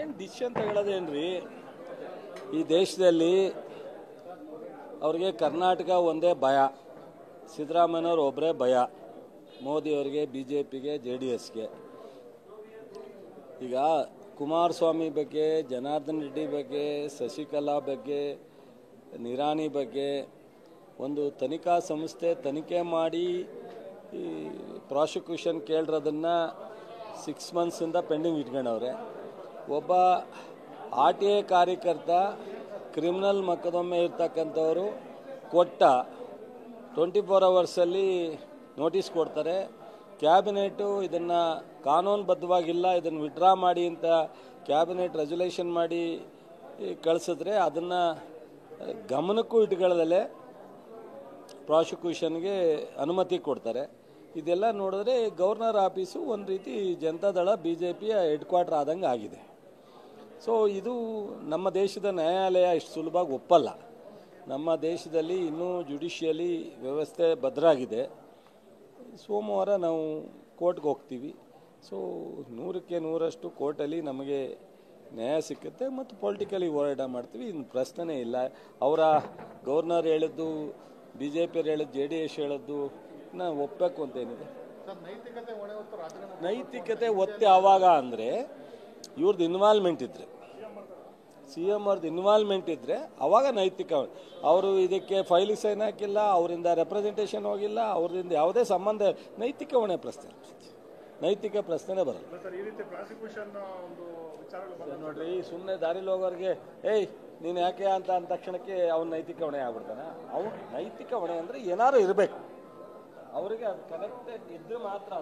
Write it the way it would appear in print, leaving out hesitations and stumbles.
ಏನು ಡಿಸಿಷನ್ ತಗೊಳ್ಳೋದೇನ್ರಿ? ಈ ದೇಶದಲ್ಲಿ ಅವ್ರಿಗೆ ಕರ್ನಾಟಕ ಒಂದೇ ಭಯ, ಸಿದ್ದರಾಮಯ್ಯನವ್ರು ಒಬ್ಬರೇ ಭಯ, ಮೋದಿಯವರಿಗೆ, BJPಗೆ, JDSಗೆ. ಈಗ ಕುಮಾರಸ್ವಾಮಿ ಬಗ್ಗೆ, ಜನಾರ್ದನ್ ರೆಡ್ಡಿ ಬಗ್ಗೆ, ಶಶಿಕಲಾ ಬಗ್ಗೆ, ನಿರಾಣಿ ಬಗ್ಗೆ ಒಂದು ತನಿಖಾ ಸಂಸ್ಥೆ ತನಿಖೆ ಮಾಡಿ ಈ ಪ್ರಾಸಿಕ್ಯೂಷನ್ ಕೇಳಿರೋದನ್ನು 6 ಮಂತ್ಸಿಂದ ಪೆಂಡಿಂಗ್ ಇಟ್ಕೊಂಡವ್ರೆ. ಒಬ್ಬ RTI ಕಾರ್ಯಕರ್ತ ಕ್ರಿಮಿನಲ್ ಮೊಕದ್ದಮೆ ಇರ್ತಕ್ಕಂಥವರು ಕೊಟ್ಟ 24 ಅವರ್ಸಲ್ಲಿ ನೋಟಿಸ್ ಕೊಡ್ತಾರೆ. ಕ್ಯಾಬಿನೆಟ್ಟು ಇದನ್ನು ಕಾನೂನುಬದ್ಧವಾಗಿಲ್ಲ, ಇದನ್ನು ವಿಡ್ರಾ ಮಾಡಿ ಅಂತ ಕ್ಯಾಬಿನೆಟ್ ರೆಸಲ್ಯೂಷನ್ ಮಾಡಿ ಕಳಿಸಿದ್ರೆ ಅದನ್ನು ಗಮನಕ್ಕೂ ಇಟ್ಕೊಳ್ಳದಲ್ಲೇ ಪ್ರಾಸಿಕ್ಯೂಷನ್ಗೆ ಅನುಮತಿ ಕೊಡ್ತಾರೆ. ಇದೆಲ್ಲ ನೋಡಿದ್ರೆ ಗವರ್ನರ್ ಆಫೀಸು ಒಂದು ರೀತಿ ಜನತಾದಳ BJPಯ ಹೆಡ್ ಕ್ವಾರ್ಟರ್ ಆದಂಗೆ ಆಗಿದೆ. ಸೊ ಇದು ನಮ್ಮ ದೇಶದ ನ್ಯಾಯಾಲಯ ಇಷ್ಟು ಸುಲಭವಾಗಿ ಒಪ್ಪಲ್ಲ. ನಮ್ಮ ದೇಶದಲ್ಲಿ ಇನ್ನೂ ಜುಡಿಷಿಯಲಿ ವ್ಯವಸ್ಥೆ ಭದ್ರಾಗಿದೆ. ಸೋಮವಾರ ನಾವು ಕೋರ್ಟ್ಗೆ ಹೋಗ್ತೀವಿ. ಸೊ 100ಕ್ಕೆ 100ರಷ್ಟು ಕೋರ್ಟಲ್ಲಿ ನಮಗೆ ನ್ಯಾಯ ಸಿಕ್ಕುತ್ತೆ ಮತ್ತು ಪೊಲಿಟಿಕಲಿ ಹೋರಾಟ ಮಾಡ್ತೀವಿ. ಇನ್ನು ಪ್ರಶ್ನೆನೇ ಇಲ್ಲ. ಅವರ ಗವರ್ನರ್ ಹೇಳಿದ್ದು, BJಪಿಯವ್ರು ಹೇಳಿದ್ದು, JDS ಹೇಳಿದ್ದು ನಾವು ಒಪ್ಪಬೇಕು ಅಂತೇನಿದೆ. ನೈತಿಕತೆ ಒತ್ತೆ ಯಾವಾಗ ಅಂದರೆ ಇವ್ರದ್ದು ಇನ್ವಾಲ್ವ್ಮೆಂಟ್ ಇದ್ದರೆ, CM ಅವ್ರದ್ದು ಇನ್ವಾಲ್ವ್ಮೆಂಟ್ ಇದ್ದರೆ ಅವಾಗ ನೈತಿಕ. ಅವರು ಇದಕ್ಕೆ ಫೈಲಿಗೆ ಸೈನ್ ಹಾಕಿಲ್ಲ, ಅವರಿಂದ ರೆಪ್ರೆಸೆಂಟೇಷನ್ ಹೋಗಿಲ್ಲ, ಅವರಿಂದ ಯಾವುದೇ ಸಂಬಂಧ, ನೈತಿಕ ಹೊಣೆ ಪ್ರಶ್ನೆ, ನೈತಿಕ ಪ್ರಶ್ನೆನೇ ಬರಲ್ಲ. ನೋಡ್ರಿ, ಸುಮ್ಮನೆ ದಾರಿಲಿ ಹೋಗೋರಿಗೆ ಏಯ್ ನೀನು ಯಾಕೆ ಅಂತ ಅಂದ ತಕ್ಷಣಕ್ಕೆ ಅವ್ನು ನೈತಿಕ ಹೊಣೆ ಆಗ್ಬಿಡ್ತಾನೆ. ಅವ್ನು ನೈತಿಕ ಹೊಣೆ ಅಂದರೆ ಏನಾದ್ರು ಇರಬೇಕು, ಅವರಿಗೆ ಅದು ಕನೆಕ್ಟೆಡ್ ಇದ್ದು ಮಾತ್ರ.